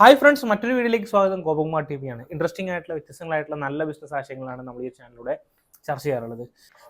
Hi friends, മറ്റൊരു വീഡിയോയിലേക്ക് സ്വാഗതം. ഗോപകുമാർ ടി വിയാണ്. ഇൻട്രസ്റ്റിംഗ് ആയിട്ടുള്ള വ്യത്യസ്തങ്ങളായിട്ടുള്ള നല്ല ബിസിനസ് ആശയങ്ങളാണ് നമ്മൾ ഈ ചാനലിലൂടെ ചർച്ച ചെയ്യാറുള്ളത്.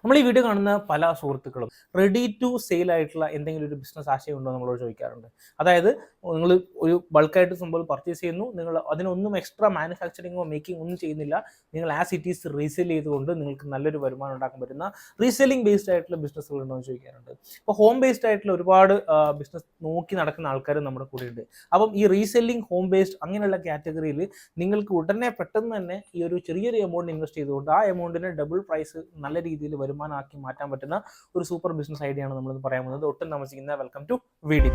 നമ്മൾ ഈ വീഡിയോ കാണുന്ന പല സുഹൃത്തുക്കളും റെഡി ടു സെയിൽ ആയിട്ടുള്ള എന്തെങ്കിലും ഒരു ബിസിനസ് ആശയം ഉണ്ടോ നമ്മളോട് ചോദിക്കാറുണ്ട്. അതായത് നിങ്ങൾ ഒരു ബൾക്കായിട്ട് സംഭവം പർച്ചേസ് ചെയ്യുന്നു, നിങ്ങൾ അതിനൊന്നും എക്സ്ട്രാ മാനുഫാക്ചറിങ്ങോ മേക്കിംഗ് ഒന്നും ചെയ്യുന്നില്ല, നിങ്ങൾ ആസ് ഇറ്റ് ഈസ് റീസെയിൽ ചെയ്തുകൊണ്ട് നിങ്ങൾക്ക് നല്ലൊരു വരുമാനം ഉണ്ടാക്കാൻ പറ്റുന്ന റീസെല്ലിംഗ് ബേസ്ഡ് ആയിട്ടുള്ള ബിസിനസ്സുകൾ ഉണ്ടോ എന്ന് ചോദിക്കാറുണ്ട്. ഇപ്പോൾ ഹോം ബേസ്ഡ് ആയിട്ടുള്ള ഒരുപാട് ബിസിനസ് നോക്കി നടക്കുന്ന ആൾക്കാരും നമ്മുടെ കൂടെ ഉണ്ട്. അപ്പം ഈ റീസെല്ലിംഗ്, ഹോം ബേസ്ഡ് അങ്ങനെയുള്ള കാറ്റഗറിയിൽ നിങ്ങൾക്ക് ഉടനെ പെട്ടെന്ന് തന്നെ ഈ ഒരു ചെറിയൊരു എമൗണ്ട് ഇൻവെസ്റ്റ് ചെയ്തുകൊണ്ട് ആ എമൗണ്ടിനെ ഡബിൾ പ്രൈസ് നല്ല രീതിയിൽ വരുമാനമാക്കി മാറ്റാൻ പറ്റുന്ന ഒരു സൂപ്പർ ബിസിനസ് ഐഡിയ ആണ് നമ്മളിന്ന് പറയാൻ പോകുന്നത്. ഒട്ടും താമസിക്കുന്ന വെൽക്കം ടു വീഡിയോ.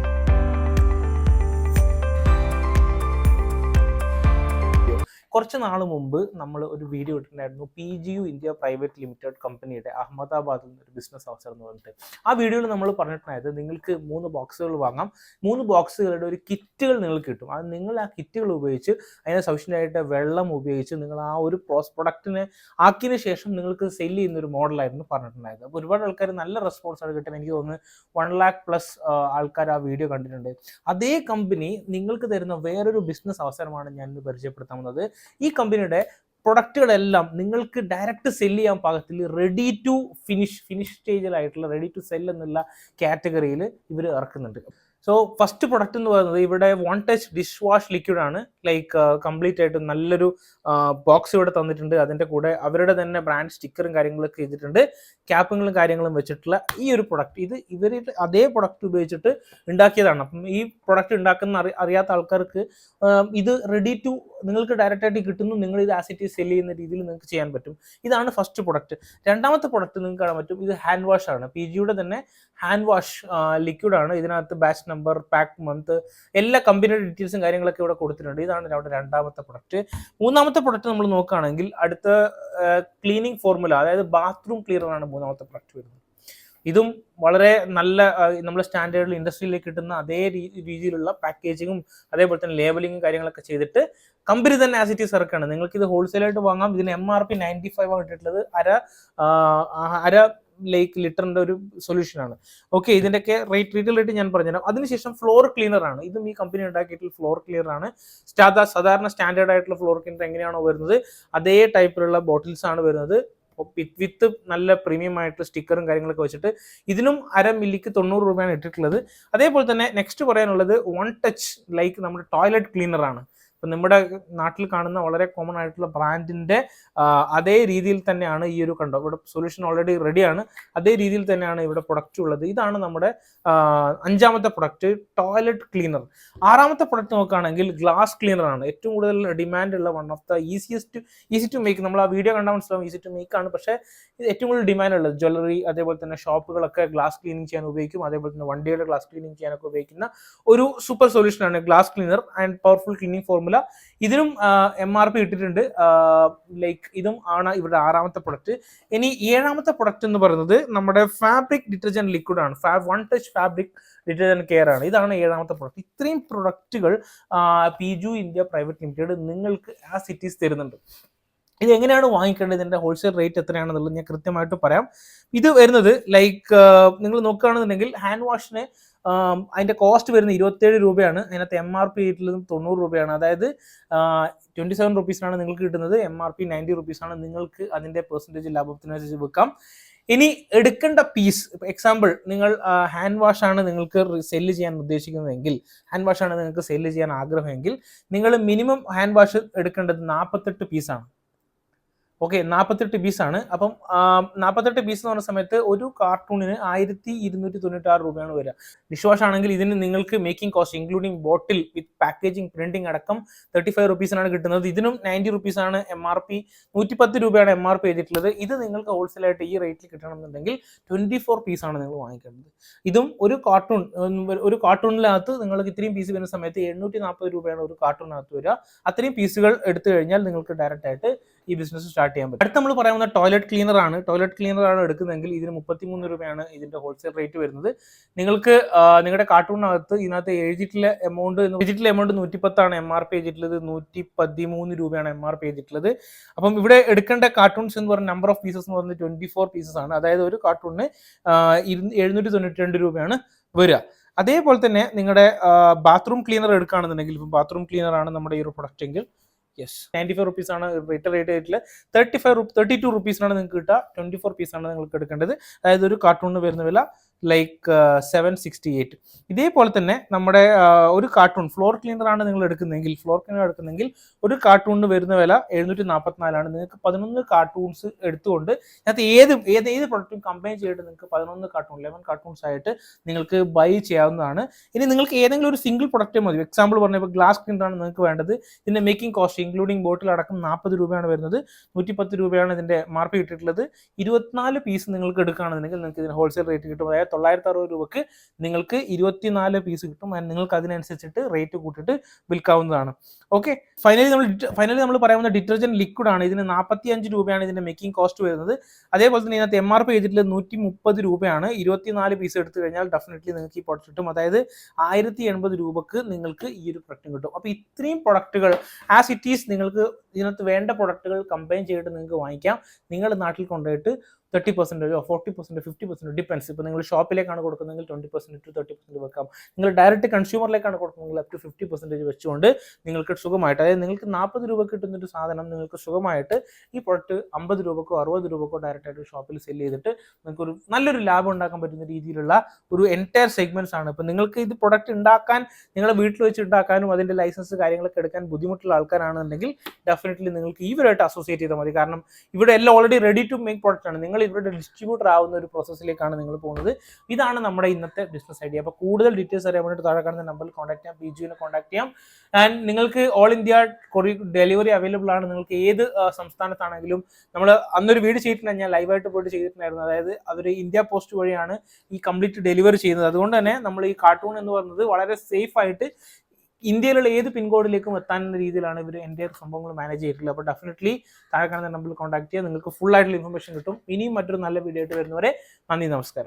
കുറച്ച് നാൾ മുമ്പ് നമ്മൾ ഒരു വീഡിയോ ഇട്ടിട്ടുണ്ടായിരുന്നു, PGU ഇന്ത്യ പ്രൈവറ്റ് ലിമിറ്റഡ് കമ്പനിയുടെ അഹമ്മദാബാദിൽ നിന്ന് ഒരു ബിസിനസ് അവസരം എന്ന് പറഞ്ഞിട്ട്. ആ വീഡിയോയിൽ നമ്മൾ പറഞ്ഞിട്ടുണ്ടായത് നിങ്ങൾക്ക് 3 ബോക്സുകൾ വാങ്ങാം, 3 ബോക്സുകളുടെ ഒരു കിറ്റുകൾ നിങ്ങൾക്ക് കിട്ടും. അത് നിങ്ങൾ ആ കിറ്റുകൾ ഉപയോഗിച്ച് അതിനെ സഫീഷ്യൻ്റായിട്ട് വെള്ളം ഉപയോഗിച്ച് നിങ്ങൾ ആ ഒരു പ്രൊഡക്റ്റിനെ ആക്കിയതിന് ശേഷം നിങ്ങൾക്ക് സെല് ചെയ്യുന്ന ഒരു മോഡലായിരുന്നു പറഞ്ഞിട്ടുണ്ടായത്. അപ്പോൾ ഒരുപാട് ആൾക്കാർ നല്ല റെസ്പോൺസ് ആണ് കിട്ടുന്നത്. എനിക്ക് തോന്നുന്നു 1 lakh പ്ലസ് ആൾക്കാർ ആ വീഡിയോ കണ്ടിട്ടുണ്ട്. അതേ കമ്പനി നിങ്ങൾക്ക് തരുന്ന വേറൊരു ബിസിനസ് അവസരമാണ് ഞാൻ ഇന്ന് പരിചയപ്പെടുത്താവുന്നത്. ഈ കമ്പനിയുടെ പ്രൊഡക്റ്റുകളെല്ലാം നിങ്ങൾക്ക് ഡയറക്റ്റ് സെല് ചെയ്യാൻ പാകത്തിൽ റെഡി ടു ഫിനിഷ് സ്റ്റേജിലായിട്ടുള്ള റെഡി ടു സെൽ എന്നുള്ള കാറ്റഗറിയിൽ ഇവർ ഇറക്കുന്നുണ്ട്. സോ ഫസ്റ്റ് പ്രൊഡക്റ്റ് എന്ന് പറയുന്നത് ഇവിടെ one touch dish wash liquid ആണ്. ലൈക്ക് കംപ്ലീറ്റ് ആയിട്ട് നല്ലൊരു ബോക്സ് ഇവിടെ തന്നിട്ടുണ്ട്. അതിൻ്റെ കൂടെ അവരുടെ തന്നെ ബ്രാൻഡ് സ്റ്റിക്കറും കാര്യങ്ങളൊക്കെ ചെയ്തിട്ടുണ്ട്. ക്യാപ്പുകളും കാര്യങ്ങളും വെച്ചിട്ടുള്ള ഈ ഒരു പ്രൊഡക്റ്റ്, ഇത് ഇവർ അതേ പ്രൊഡക്റ്റ് ഉപയോഗിച്ചിട്ട് ഉണ്ടാക്കിയതാണ്. അപ്പം ഈ പ്രൊഡക്റ്റ് ഉണ്ടാക്കുന്ന അറിയാത്ത ആൾക്കാർക്ക് ഇത് റെഡി ടു നിങ്ങൾക്ക് ഡയറക്റ്റ് ആയിട്ട് കിട്ടുന്നു, നിങ്ങൾ ഇത് ആസിറ്റി സെല് ചെയ്യുന്ന രീതിയിൽ നിങ്ങൾക്ക് ചെയ്യാൻ പറ്റും. ഇതാണ് ഫസ്റ്റ് പ്രൊഡക്റ്റ്. രണ്ടാമത്തെ പ്രൊഡക്റ്റ് നിങ്ങൾക്ക് കാണാൻ പറ്റും, ഇത് ഹാൻഡ് വാഷ് ആണ്. PGയുടെ തന്നെ ഹാൻഡ് വാഷ് ലിക്വിഡ് ആണ്. ഇതിനകത്ത് ബാച്ച് നമ്പർ, പാക്ക് മന്ത്, എല്ലാ കമ്പനിയുടെ ഡീറ്റെയിൽസും കാര്യങ്ങളൊക്കെ ഇവിടെ കൊടുത്തിട്ടുണ്ട്. ഇതാണ് അവിടെ രണ്ടാമത്തെ പ്രൊഡക്റ്റ്. മൂന്നാമത്തെ പ്രൊഡക്റ്റ് നമ്മൾ നോക്കുകയാണെങ്കിൽ അടുത്ത ക്ലീനിങ് ഫോർമുല, അതായത് ബാത്റൂം ക്ലീനർ ആണ് മൂന്നാമത്തെ പ്രൊഡക്റ്റ് വരുന്നത്. ഇതും വളരെ നല്ല നമ്മൾ സ്റ്റാൻഡേർഡിൽ ഇൻഡസ്ട്രിയിലേക്ക് കിട്ടുന്ന അതേ രീതിയിലുള്ള പാക്കേജിങ്ങും അതേപോലെ തന്നെ ലേബലിങ്ങും കാര്യങ്ങളൊക്കെ ചെയ്തിട്ട് കമ്പനി തന്നെ ആസ് ഇറ്റ് ഈസ് ഇറക്കാണ്. നിങ്ങൾക്ക് ഇത് ഹോൾസെയിലായിട്ട് വാങ്ങാം. ഇതിന് MRP 95 ആണ് ഇട്ടിട്ടുള്ളത്. അര ലൈക്ക് ലിറ്ററിന്റെ ഒരു സൊല്യൂഷൻ ആണ്. ഓക്കെ, ഇതിന്റെയൊക്കെ റീറ്റെയിൽ റേറ്റ് ഞാൻ പറഞ്ഞുതരാം. അതിനുശേഷം ഫ്ലോർ ക്ലീനർ ആണ്. ഇതും ഈ കമ്പനി ഉണ്ടാക്കിയിട്ടുള്ള ഫ്ലോർ ക്ലീനർ ആണ്. സാധാരണ സ്റ്റാൻഡേർഡ് ആയിട്ടുള്ള ഫ്ലോർ ക്ലീനർ എങ്ങനെയാണോ വരുന്നത് അതേ ടൈപ്പിലുള്ള ബോട്ടിൽസ് ആണ് വരുന്നത്. വിത്ത് നല്ല പ്രീമിയം ആയിട്ടുള്ള സ്റ്റിക്കറും കാര്യങ്ങളൊക്കെ വെച്ചിട്ട് ഇതിനും 1/2 മില്ലിക്ക് 90 രൂപയാണ് ഇട്ടിട്ടുള്ളത്. അതേപോലെ തന്നെ നെക്സ്റ്റ് പറയാനുള്ളത് വൺ ടച്ച് ലൈക്ക് നമ്മുടെ ടോയ്ലറ്റ് ക്ലീനർ ആണ്. ഇപ്പം നമ്മുടെ നാട്ടിൽ കാണുന്ന വളരെ കോമൺ ആയിട്ടുള്ള ബ്രാൻഡിന്റെ അതേ രീതിയിൽ തന്നെയാണ് ഈ ഒരു കണ്ടോ ഇവിടെ സൊല്യൂഷൻ ഓൾറെഡി റെഡിയാണ്. അതേ രീതിയിൽ തന്നെയാണ് ഇവിടെ പ്രൊഡക്റ്റ് ഉള്ളത്. ഇതാണ് നമ്മുടെ അഞ്ചാമത്തെ പ്രൊഡക്റ്റ്, ടോയ്ലറ്റ് ക്ലീനർ. ആറാമത്തെ പ്രൊഡക്റ്റ് നോക്കുകയാണെങ്കിൽ ഗ്ലാസ് ക്ലീനർ ആണ്. ഏറ്റവും കൂടുതൽ ഡിമാൻഡ് ഉള്ള one of the easy to make. നമ്മൾ ആ വീഡിയോ കണ്ടാൽ മനസ്സിലാവും ഈസി ടു മേക്ക് ആണ്. പക്ഷേ ഇത് ഏറ്റവും കൂടുതൽ ഡിമാൻഡ് ഉള്ളത് ജ്വല്ലറി, അതേപോലെ തന്നെ ഷോപ്പുകളൊക്കെ ഗ്ലാസ് ക്ലീനിങ് ചെയ്യാൻ ഉപയോഗിക്കും. അതേപോലെ തന്നെ വണ്ടിയുടെ ഗ്ലാസ് ക്ലീനിങ് ചെയ്യാനൊക്കെ ഉപയോഗിക്കുന്ന ഒരു സൂപ്പർ സൊല്യൂഷനാണ് glass cleaner and powerful cleaning formula. ഇതിനും MRP ഇട്ടിട്ടുണ്ട്. ലൈക്ക് ഇതും ആണ് ഇവിടെ ആറാമത്തെ പ്രൊഡക്റ്റ്. ഇനി ഏഴാമത്തെ പ്രൊഡക്റ്റ് എന്ന് പറയുന്നത് നമ്മുടെ ഫാബ്രിക് ഡിറ്റർജന്റ് ലിക്വിഡ് ആണ്. One touch fabric detergent care ആണ്. ഇതാണ് ഏഴാമത്തെ പ്രൊഡക്റ്റ്. ഇത്രയും പ്രൊഡക്റ്റുകൾ PGU ഇന്ത്യ പ്രൈവറ്റ് ലിമിറ്റഡ് നിങ്ങൾക്ക് ആസ് ഇറ്റ് ഈസ് തരുന്നുണ്ട്. ഇത് എങ്ങനെയാണ് വാങ്ങിക്കേണ്ടത്, ഇതിന്റെ ഹോൾസെയിൽ റേറ്റ് എത്രയാണെന്നുള്ളത് ഞാൻ കൃത്യമായിട്ട് പറയാം. ഇത് വരുന്നത് ലൈക്ക് നിങ്ങൾ നോക്കുകയാണെന്നുണ്ടെങ്കിൽ ഹാൻഡ് വാഷിന് അതിന്റെ കോസ്റ്റ് വരുന്നത് 27 രൂപയാണ്. അതിനകത്ത് MRP ആയിട്ടുള്ളതും 90 രൂപയാണ്. അതായത് 27 റുപ്പീസാണ് നിങ്ങൾക്ക് കിട്ടുന്നത്. MRP 90 റുപ്പീസാണ്. നിങ്ങൾക്ക് അതിന്റെ പെർസെൻറ്റേജ് ലാഭത്തിനനുസരിച്ച് വെക്കാം. ഇനി എടുക്കേണ്ട പീസ്, എക്സാമ്പിൾ നിങ്ങൾ ഹാൻഡ് വാഷ് ആണ് നിങ്ങൾക്ക് സെല്ല് ചെയ്യാൻ ഉദ്ദേശിക്കുന്നതെങ്കിൽ, ഹാൻഡ് വാഷ് ആണ് നിങ്ങൾക്ക് സെല്ല് ചെയ്യാൻ ആഗ്രഹമെങ്കിൽ നിങ്ങൾ മിനിമം ഹാൻഡ് വാഷ് എടുക്കേണ്ടത് 48 പീസാണ്. ഓക്കെ, 48 പീസാണ്. അപ്പം 48 പീസ് എന്ന് പറഞ്ഞ സമയത്ത് ഒരു കാർട്ടൂണിന് 1296 രൂപയാണ് വരിക. ഡിഷ് വാഷ് ആണെങ്കിൽ ഇതിന് നിങ്ങൾക്ക് മേക്കിംഗ് കോസ്റ്റ് ഇൻക്ലൂഡിംഗ് ബോട്ടിൽ വിത്ത് പാക്കേജിംഗ് പ്രിന്റിംഗ് അടക്കം 35 റുപ്പീസിനാണ് കിട്ടുന്നത്. ഇതിനും 90 റുപ്പീസാണ് MRP. 110 രൂപയാണ് MRP ചെയ്തിട്ടുള്ളത്. ഇത് നിങ്ങൾക്ക് ഹോൾസെയിലായിട്ട് ഈ റേറ്റിൽ കിട്ടണമെന്നുണ്ടെങ്കിൽ 24 പീസാണ് നിങ്ങൾ വാങ്ങിക്കേണ്ടത്. ഇതും ഒരു കാർട്ടൂണിനകത്ത് നിങ്ങൾക്ക് ഇത്രയും പീസ് വരുന്ന സമയത്ത് 740 രൂപയാണ് ഒരു കാർട്ടൂണിനകത്ത് വരിക. അത്രയും പീസുകൾ എടുത്തു കഴിഞ്ഞാൽ നിങ്ങൾക്ക് ഡയറക്റ്റ് ആയിട്ട് ഈ ബിസിനസ് സ്റ്റാർട്ട് ചെയ്യാൻ പറ്റും. അടുത്ത നമ്മൾ പറയുന്ന ടോയ്ലറ്റ് ക്ലീനർ ആണ്. ടോയ്ലറ്റ് ക്ലീനർ ആണ് എടുക്കുന്നതെങ്കിൽ ഇതിന് 33 രൂപയാണ് ഇതിന്റെ ഹോൾസെയിൽ റേറ്റ് വരുന്നത്. നിങ്ങൾക്ക് നിങ്ങളുടെ കാർട്ടൂണിനകത്ത് ഇതിനകത്ത് എഴുതിയിട്ടുള്ള എമൗണ്ട് 110 ആണ് MRP ചെയ്തിട്ടുള്ളത്. 113 രൂപയാണ് MRP ചെയ്തിട്ടുള്ളത്. അപ്പം ഇവിടെ എടുക്കേണ്ട കാർട്ടൂൺസ് എന്ന് പറഞ്ഞ നമ്പർ ഓഫ് പീസസ് എന്ന് പറയുന്നത് 24 പീസസ് ആണ്. അതായത് ഒരു കാർട്ടൂണിന് 792 രൂപയാണ് വരിക. അതേപോലെ തന്നെ നിങ്ങളുടെ ബാത്റൂം ക്ലീനർ എടുക്കുകയാണെന്നുണ്ടെങ്കിൽ, ഇപ്പം ബാത്റൂം ക്ലീനർ ആണ് നമ്മുടെ ഈ ഒരു പ്രൊഡക്റ്റ് എങ്കിൽ യെസ് 95 റുപ്പീസ് ആണ് റേറ്റ് ആയിട്ടില്ല. 32 റുപ്പീസിനാണ് നിങ്ങൾക്ക് കിട്ടുക. 24 പീസാണ് നിങ്ങൾക്ക് എടുക്കേണ്ടത്. അതായത് ഒരു കാർട്ടൂണിന് വരുന്ന വില ലൈക്ക് 768. ഇതേപോലെ തന്നെ നമ്മുടെ ഒരു കാർട്ടൂൺ ഫ്ലോർ ക്ലീനർ ആണ് നിങ്ങൾ എടുക്കുന്നെങ്കിൽ ഒരു കാർട്ടൂണിന് വരുന്ന വില 744 നിങ്ങൾക്ക് 11 കാർട്ടൂൺസ് എടുത്തുകൊണ്ട് അതിനകത്ത് ഏത് പ്രൊഡക്റ്റും കമ്പൈൻ ചെയ്തിട്ട് നിങ്ങൾക്ക് 11 കാർട്ടൂൺസ് ആയിട്ട് നിങ്ങൾക്ക് ബൈ ചെയ്യാവുന്നതാണ്. ഇനി നിങ്ങൾക്ക് ഏതെങ്കിലും ഒരു സിംഗിൾ പ്രൊഡക്റ്റ് മതി. എക്സാമ്പിൾ പറഞ്ഞപ്പോൾ ഗ്ലാസ് ക്ലീനർ ആണ് നിങ്ങൾക്ക് വേണ്ടത്. ഇതിന്റെ മേക്കിംഗ് കോസ്റ്റ് ഇൻക്ലൂഡിംഗ് ബോട്ടിൽ അടക്കം 40 രൂപയാണ് വരുന്നത്. 110 രൂപയാണ് ഇതിന്റെ മാർക്ക് കിട്ടിയിട്ടുള്ളത്. 24 പീസ് നിങ്ങൾക്ക് എടുക്കുകയാണെന്നുണ്ടെങ്കിൽ നിങ്ങൾക്ക് ഇതിന് ഹോൾസെയിൽ റേറ്റ് കിട്ടും. അതായത് 960 രൂപക്ക് നിങ്ങൾക്ക് 24 പീസ് കിട്ടും. നിങ്ങൾക്ക് അതിനനുസരിച്ചിട്ട് റേറ്റ് കൂട്ടിയിട്ട് വിൽക്കാവുന്നതാണ്. ഓക്കെ, ഫൈനലി നമ്മൾ പറയാവുന്ന ഡിറ്റർജന്റ് ലിക്വിഡ് ആണ്. ഇതിന് 45 രൂപയാണ് ഇതിന്റെ മേക്കിംഗ് കോസ്റ്റ് വരുന്നത്. അതേപോലെ തന്നെ ഇതിനകത്ത് MRP ചെയ്തിട്ടുള്ളത് 130 രൂപയാണ്. 24 പീസ് എടുത്തു കഴിഞ്ഞാൽ ഡെഫിനറ്റ്ലി നിങ്ങൾക്ക് ഈ പ്രൊഡക്റ്റ് കിട്ടും. അതായത് 1080 രൂപക്ക് നിങ്ങൾക്ക് ഈ ഒരു പ്രൊഡക്റ്റ് കിട്ടും. അപ്പോൾ ഇത്രയും പ്രൊഡക്റ്റുകൾ ആസ് ഇറ്റ് ഈസ് നിങ്ങൾക്ക് ഇതിനകത്ത് വേണ്ട പ്രൊഡക്റ്റുകൾ കമ്പൈൻ ചെയ്തിട്ട് നിങ്ങൾക്ക് വാങ്ങിക്കാം. നിങ്ങളുടെ നാട്ടിൽ കൊണ്ടുപോയിട്ട് 30% 40% 50% ഡിപ്പെൻസ്. ഇപ്പോൾ നിങ്ങൾ ഷോപ്പിലേക്കാണ് കൊടുക്കുന്നതെങ്കിൽ 20% to 30% വെക്കാം. നിങ്ങൾ ഡയറക്റ്റ് കൺസ്യൂമറിലേക്കാണ് കൊടുക്കുന്നതെങ്കിൽ അപ് ടു 50% വെച്ചുകൊണ്ട് നിങ്ങൾക്ക് സുഖമായിട്ട്, അതായത് നിങ്ങൾക്ക് 40 രൂപ കിട്ടുന്നൊരു സാധനം നിങ്ങൾക്ക് സുഖമായിട്ട് ഈ പ്രൊഡക്റ്റ് 50 രൂപക്കോ 60 രൂപക്കോ ഡയറക്റ്റ് ആയിട്ട് ഷോപ്പിൽ സെല് ചെയ്തിട്ട് നിങ്ങൾക്കൊരു നല്ലൊരു ലാഭം ഉണ്ടാക്കാൻ പറ്റുന്ന രീതിയിലുള്ള ഒരു എൻറ്റയർ സെഗ്മെന്റ്സ് ആണ്. ഇപ്പം നിങ്ങൾക്ക് ഇത് പ്രൊഡക്റ്റ് ഉണ്ടാക്കാൻ നിങ്ങളുടെ വീട്ടിൽ വെച്ച് ഉണ്ടാക്കാനും അതിൻ്റെ ലൈസൻസ് കാര്യങ്ങളൊക്കെ എടുക്കാൻ ബുദ്ധിമുട്ടുള്ള ആൾക്കാരാണെന്നുണ്ടെങ്കിൽ ഡെഫിനറ്റ്ലി നിങ്ങൾക്ക് ഇവരായിട്ട് അസോസിയേറ്റ് ചെയ്താൽ മതി. കാരണം ഇവിടെ എല്ലാം already ready to make product ആണ്. നിങ്ങൾ ഇവരുടെ ഡിസ്ട്രിബ്യൂട്ടർ ആവുന്ന ഒരു പ്രോസസ്സിലേക്കാണ് നിങ്ങൾ പോകുന്നത്. ഇതാണ് നമ്മുടെ ഇന്നത്തെ ബിസിനസ് ഐഡിയ. അപ്പോൾ കൂടുതൽ ഡീറ്റെയിൽസ് അറിയാൻ വേണ്ടിയിട്ട് താഴെ കാണുന്ന നമ്പറിൽ കോൺടാക്ട് ചെയ്യാം, PGUവിനെ കോൺടാക്ട് ചെയ്യാം. ആൻഡ് നിങ്ങൾക്ക് ഓൾ ഇന്ത്യ ഡെലിവറി അവൈലബിൾ ആണ്. നിങ്ങൾക്ക് ഏത് സംസ്ഥാനത്താണെങ്കിലും, നമ്മൾ അന്നൊരു വീഡിയോ ചെയ്തിട്ടില്ല, ഞാൻ ലൈവായിട്ട് പോയിട്ട് ചെയ്തിട്ടുണ്ടായിരുന്നു. അതായത് അവർ ഇന്ത്യ പോസ്റ്റ് വഴിയാണ് ഈ കംപ്ലീറ്റ് ഡെലിവറി ചെയ്യുന്നത്. അതുകൊണ്ട് തന്നെ നമ്മൾ ഈ കാർട്ടൂൺ എന്ന് പറയുന്നത് വളരെ സേഫ് ആയിട്ട് ഇന്ത്യയിലുള്ള ഏത് പിൻകോഡിലേക്കും എത്താനുള്ള രീതിയിലാണ് ഇവർ എൻ്റെ സംഭവങ്ങൾ മാനേജ് ചെയ്തിട്ടുള്ളത്. അപ്പോൾ ഡെഫിനറ്റ്ലി താഴെ കാണുന്ന നമ്പറിൽ കോൺടാക്ട് ചെയ്യുക. നിങ്ങൾക്ക് ഫുൾ ആയിട്ടുള്ള ഇൻഫർമേഷൻ കിട്ടും. ഇനിയും മറ്റൊരു നല്ല വീഡിയോ ആയിട്ട് വരുന്നവരെ നന്ദി, നമസ്കാരം.